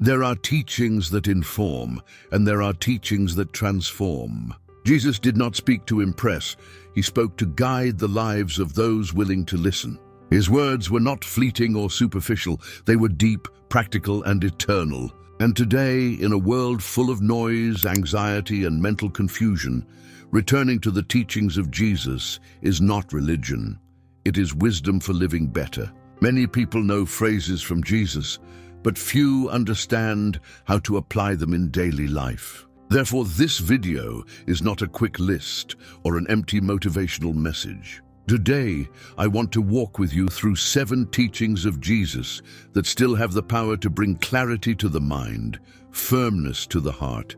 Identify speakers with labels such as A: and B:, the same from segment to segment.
A: There are teachings that inform, and there are teachings that transform. Jesus did not speak to impress, he spoke to guide the lives of those willing to listen. His words were not fleeting or superficial, they were deep, practical, and eternal. And today, in a world full of noise, anxiety, and mental confusion, returning to the teachings of Jesus is not religion. It is wisdom for living better. Many people know phrases from Jesus, but few understand how to apply them in daily life. Therefore, this video is not a quick list or an empty motivational message. Today, I want to walk with you through 7 teachings of Jesus that still have the power to bring clarity to the mind, firmness to the heart,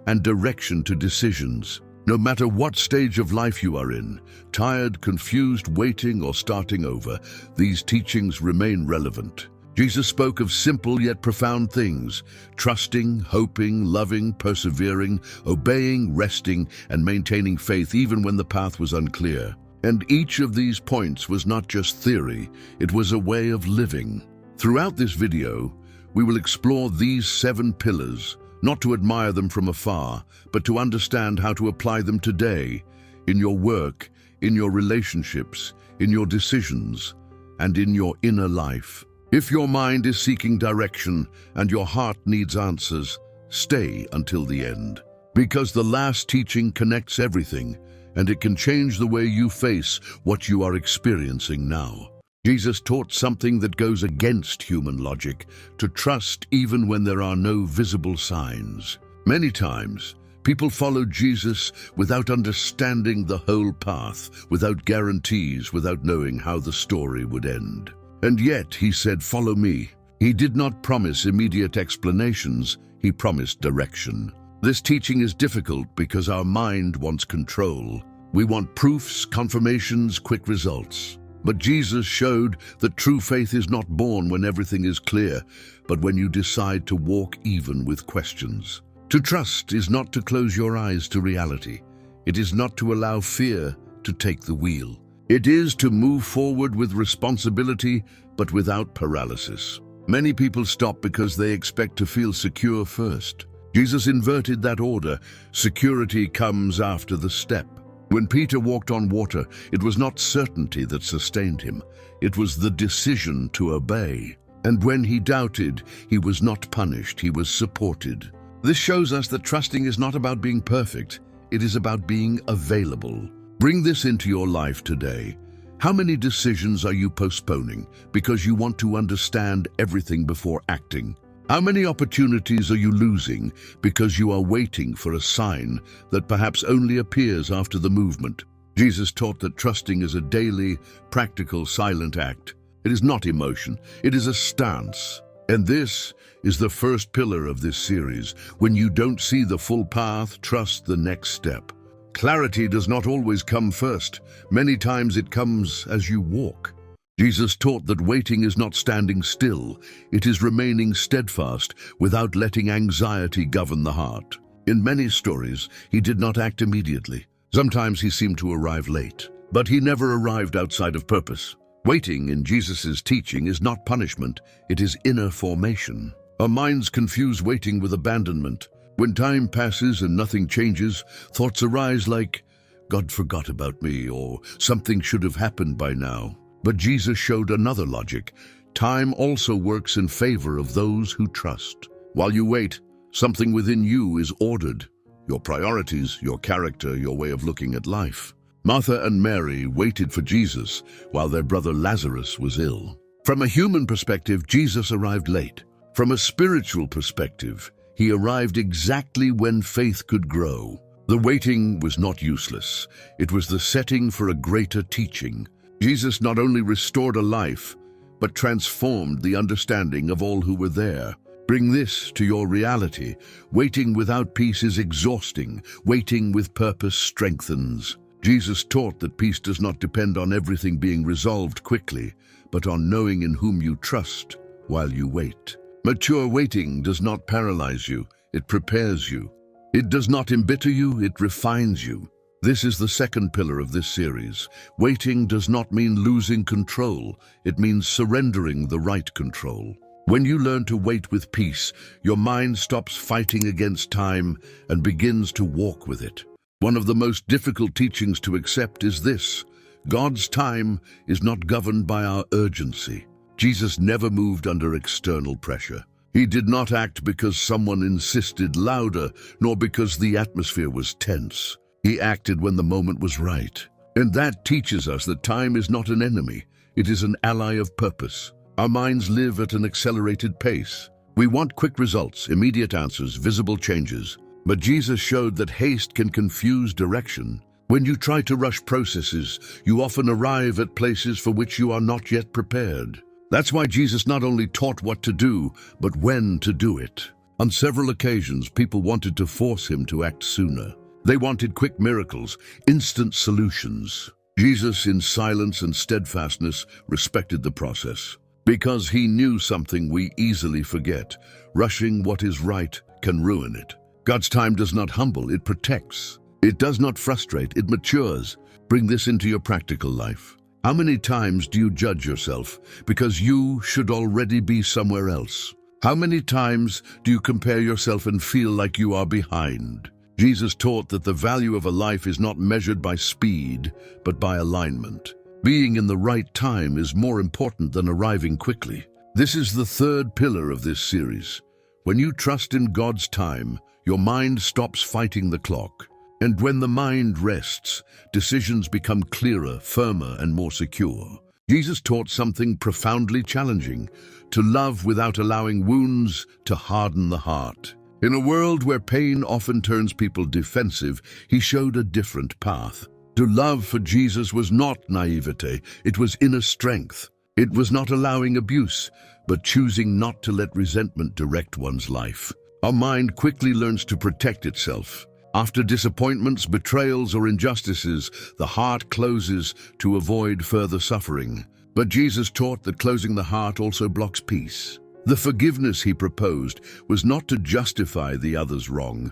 A: and direction to decisions. No matter what stage of life you are in, tired, confused, waiting, or starting over, these teachings remain relevant. Jesus spoke of simple yet profound things: trusting, hoping, loving, persevering, obeying, resting, and maintaining faith even when the path was unclear. And each of these points was not just theory, it was a way of living. Throughout this video, we will explore these 7 pillars, not to admire them from afar, but to understand how to apply them today, in your work, in your relationships, in your decisions, and in your inner life. If your mind is seeking direction and your heart needs answers, stay until the end. Because the last teaching connects everything, and it can change the way you face what you are experiencing now. Jesus taught something that goes against human logic: to trust even when there are no visible signs. Many times, people followed Jesus without understanding the whole path, without guarantees, without knowing how the story would end. And yet he said, "Follow me." He did not promise immediate explanations, he promised direction. This teaching is difficult because our mind wants control. We want proofs, confirmations, quick results. But Jesus showed that true faith is not born when everything is clear, but when you decide to walk even with questions. To trust is not to close your eyes to reality. It is not to allow fear to take the wheel. It is to move forward with responsibility, but without paralysis. Many people stop because they expect to feel secure first. Jesus inverted that order. Security comes after the step. When Peter walked on water, it was not certainty that sustained him. It was the decision to obey. And when he doubted, he was not punished, he was supported. This shows us that trusting is not about being perfect. It is about being available. Bring this into your life today. How many decisions are you postponing because you want to understand everything before acting? How many opportunities are you losing because you are waiting for a sign that perhaps only appears after the movement? Jesus taught that trusting is a daily, practical, silent act. It is not emotion, it is a stance. And this is the first pillar of this series. When you don't see the full path, trust the next step. Clarity does not always come first. Many times it comes as you walk. Jesus taught that waiting is not standing still. It is remaining steadfast without letting anxiety govern the heart. In many stories, he did not act immediately. Sometimes he seemed to arrive late, but he never arrived outside of purpose. Waiting in Jesus' teaching is not punishment, it is inner formation. Our minds confuse waiting with abandonment. When time passes and nothing changes, thoughts arise like, "God forgot about me," or "something should have happened by now." But Jesus showed another logic. Time also works in favor of those who trust. While you wait, something within you is ordered. Your priorities, your character, your way of looking at life. Martha and Mary waited for Jesus while their brother Lazarus was ill. From a human perspective, Jesus arrived late. From a spiritual perspective, he arrived exactly when faith could grow. The waiting was not useless. It was the setting for a greater teaching. Jesus not only restored a life, but transformed the understanding of all who were there. Bring this to your reality. Waiting without peace is exhausting. Waiting with purpose strengthens. Jesus taught that peace does not depend on everything being resolved quickly, but on knowing in whom you trust while you wait. Mature waiting does not paralyze you, it prepares you. It does not embitter you, it refines you. This is the second pillar of this series. Waiting does not mean losing control, it means surrendering the right control. When you learn to wait with peace, your mind stops fighting against time and begins to walk with it. One of the most difficult teachings to accept is this: God's time is not governed by our urgency. Jesus never moved under external pressure. He did not act because someone insisted louder, nor because the atmosphere was tense. He acted when the moment was right. And that teaches us that time is not an enemy, it is an ally of purpose. Our minds live at an accelerated pace. We want quick results, immediate answers, visible changes. But Jesus showed that haste can confuse direction. When you try to rush processes, you often arrive at places for which you are not yet prepared. That's why Jesus not only taught what to do, but when to do it. On several occasions, people wanted to force him to act sooner. They wanted quick miracles, instant solutions. Jesus, in silence and steadfastness, respected the process. Because he knew something we easily forget: rushing what is right can ruin it. God's time does not humble, it protects. It does not frustrate, it matures. Bring this into your practical life. How many times do you judge yourself because you should already be somewhere else? How many times do you compare yourself and feel like you are behind? Jesus taught that the value of a life is not measured by speed, but by alignment. Being in the right time is more important than arriving quickly. This is the third pillar of this series. When you trust in God's time, your mind stops fighting the clock. And when the mind rests, decisions become clearer, firmer, and more secure. Jesus taught something profoundly challenging: to love without allowing wounds to harden the heart. In a world where pain often turns people defensive, he showed a different path. To love for Jesus was not naivete, it was inner strength. It was not allowing abuse, but choosing not to let resentment direct one's life. Our mind quickly learns to protect itself. After disappointments, betrayals, or injustices, the heart closes to avoid further suffering. But Jesus taught that closing the heart also blocks peace. The forgiveness he proposed was not to justify the other's wrong,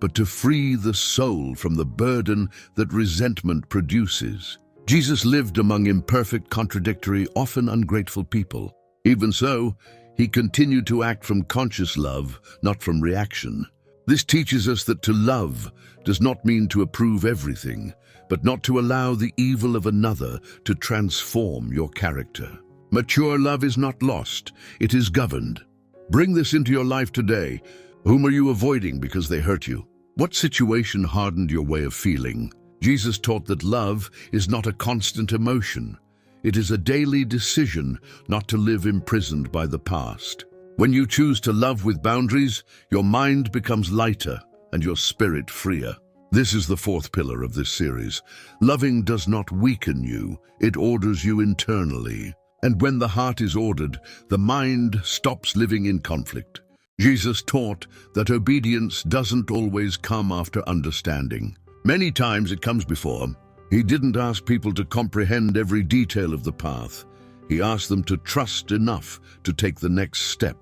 A: but to free the soul from the burden that resentment produces. Jesus lived among imperfect, contradictory, often ungrateful people. Even so, he continued to act from conscious love, not from reaction. This teaches us that to love does not mean to approve everything, but not to allow the evil of another to transform your character. Mature love is not lost, it is governed. Bring this into your life today. Whom are you avoiding because they hurt you? What situation hardened your way of feeling? Jesus taught that love is not a constant emotion. It is a daily decision not to live imprisoned by the past. When you choose to love with boundaries, your mind becomes lighter and your spirit freer. This is the fourth pillar of this series. Loving does not weaken you, it orders you internally. And when the heart is ordered, the mind stops living in conflict. Jesus taught that obedience doesn't always come after understanding. Many times it comes before. He didn't ask people to comprehend every detail of the path. He asked them to trust enough to take the next step.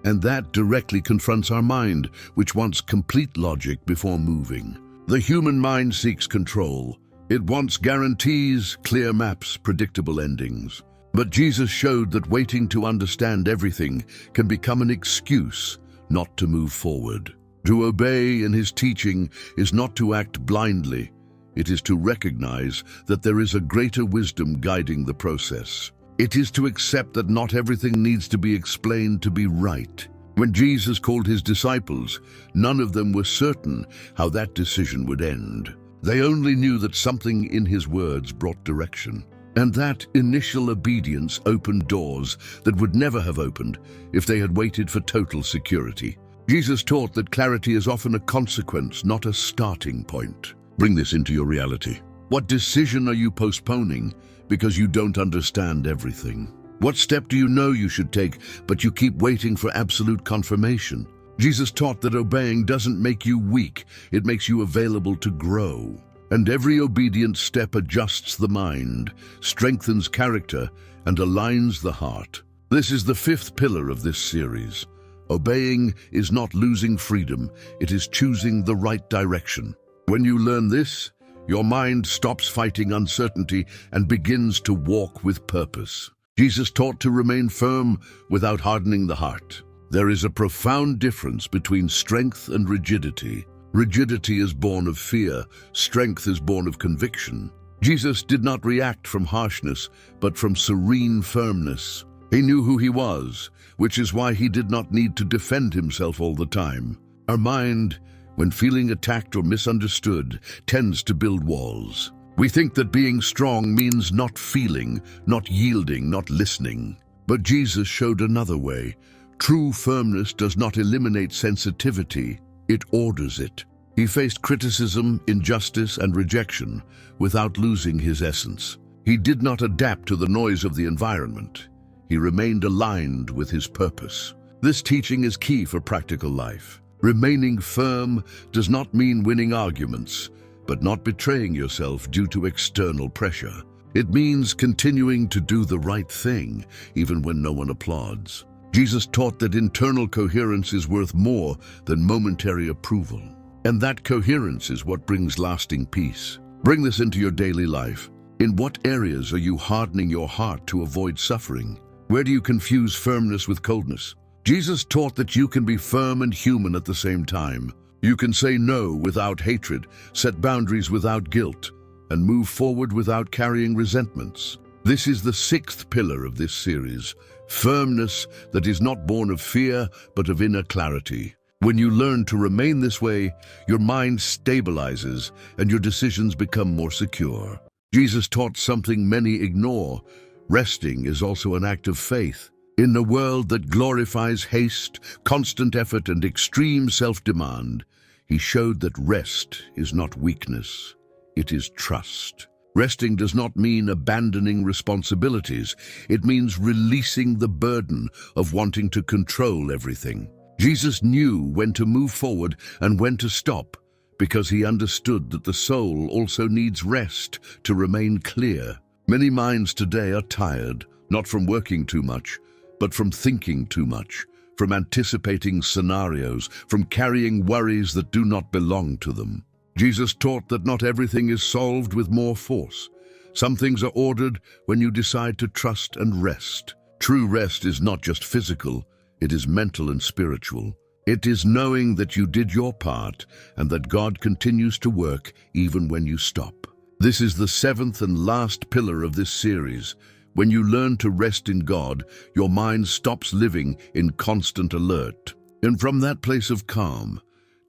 A: And that directly confronts our mind, which wants complete logic before moving. The human mind seeks control. It wants guarantees, clear maps, predictable endings. But Jesus showed that waiting to understand everything can become an excuse not to move forward. To obey in his teaching is not to act blindly. It is to recognize that there is a greater wisdom guiding the process. It is to accept that not everything needs to be explained to be right. When Jesus called his disciples, none of them were certain how that decision would end. They only knew that something in his words brought direction. And that initial obedience opened doors that would never have opened if they had waited for total security. Jesus taught that clarity is often a consequence, not a starting point. Bring this into your reality. What decision are you postponing because you don't understand everything? What step do you know you should take, but you keep waiting for absolute confirmation? Jesus taught that obeying doesn't make you weak, it makes you available to grow. And every obedient step adjusts the mind, strengthens character, and aligns the heart. This is the fifth pillar of this series. Obeying is not losing freedom, it is choosing the right direction. When you learn this, your mind stops fighting uncertainty and begins to walk with purpose. Jesus taught to remain firm without hardening the heart. There is a profound difference between strength and rigidity. Rigidity is born of fear, strength is born of conviction. Jesus did not react from harshness, but from serene firmness. He knew who he was, which is why he did not need to defend himself all the time. Our mind, when feeling attacked or misunderstood, tends to build walls. We think that being strong means not feeling, not yielding, not listening. But Jesus showed another way. True firmness does not eliminate sensitivity, it orders it. He faced criticism, injustice, and rejection without losing his essence. He did not adapt to the noise of the environment. He remained aligned with his purpose. This teaching is key for practical life. Remaining firm does not mean winning arguments, but not betraying yourself due to external pressure. It means continuing to do the right thing, even when no one applauds. Jesus taught that internal coherence is worth more than momentary approval. And that coherence is what brings lasting peace. Bring this into your daily life. In what areas are you hardening your heart to avoid suffering? Where do you confuse firmness with coldness? Jesus taught that you can be firm and human at the same time. You can say no without hatred, set boundaries without guilt, and move forward without carrying resentments. This is the sixth pillar of this series, firmness that is not born of fear, but of inner clarity. When you learn to remain this way, your mind stabilizes and your decisions become more secure. Jesus taught something many ignore. Resting is also an act of faith. In a world that glorifies haste, constant effort, and extreme self-demand, he showed that rest is not weakness, it is trust. Resting does not mean abandoning responsibilities. It means releasing the burden of wanting to control everything. Jesus knew when to move forward and when to stop, because he understood that the soul also needs rest to remain clear. Many minds today are tired, not from working too much, but from thinking too much, from anticipating scenarios, from carrying worries that do not belong to them. Jesus taught that not everything is solved with more force. Some things are ordered when you decide to trust and rest. True rest is not just physical, it is mental and spiritual. It is knowing that you did your part and that God continues to work even when you stop. This is the seventh and last pillar of this series. When you learn to rest in God, your mind stops living in constant alert. And from that place of calm,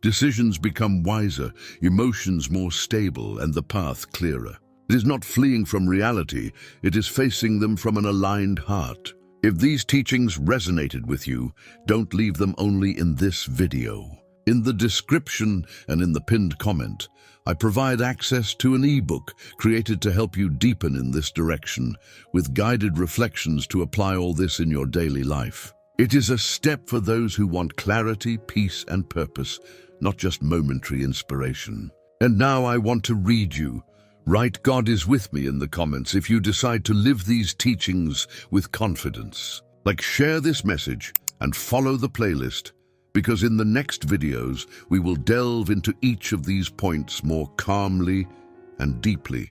A: decisions become wiser, emotions more stable, and the path clearer. It is not fleeing from reality, it is facing them from an aligned heart. If these teachings resonated with you, don't leave them only in this video. In the description and in the pinned comment, I provide access to an ebook created to help you deepen in this direction, with guided reflections to apply all this in your daily life. It is a step for those who want clarity, peace, and purpose, not just momentary inspiration. And now I want to read you. Write "God is with me" in the comments if you decide to live these teachings with confidence. Share this message and follow the playlist, because in the next videos we will delve into each of these points more calmly and deeply.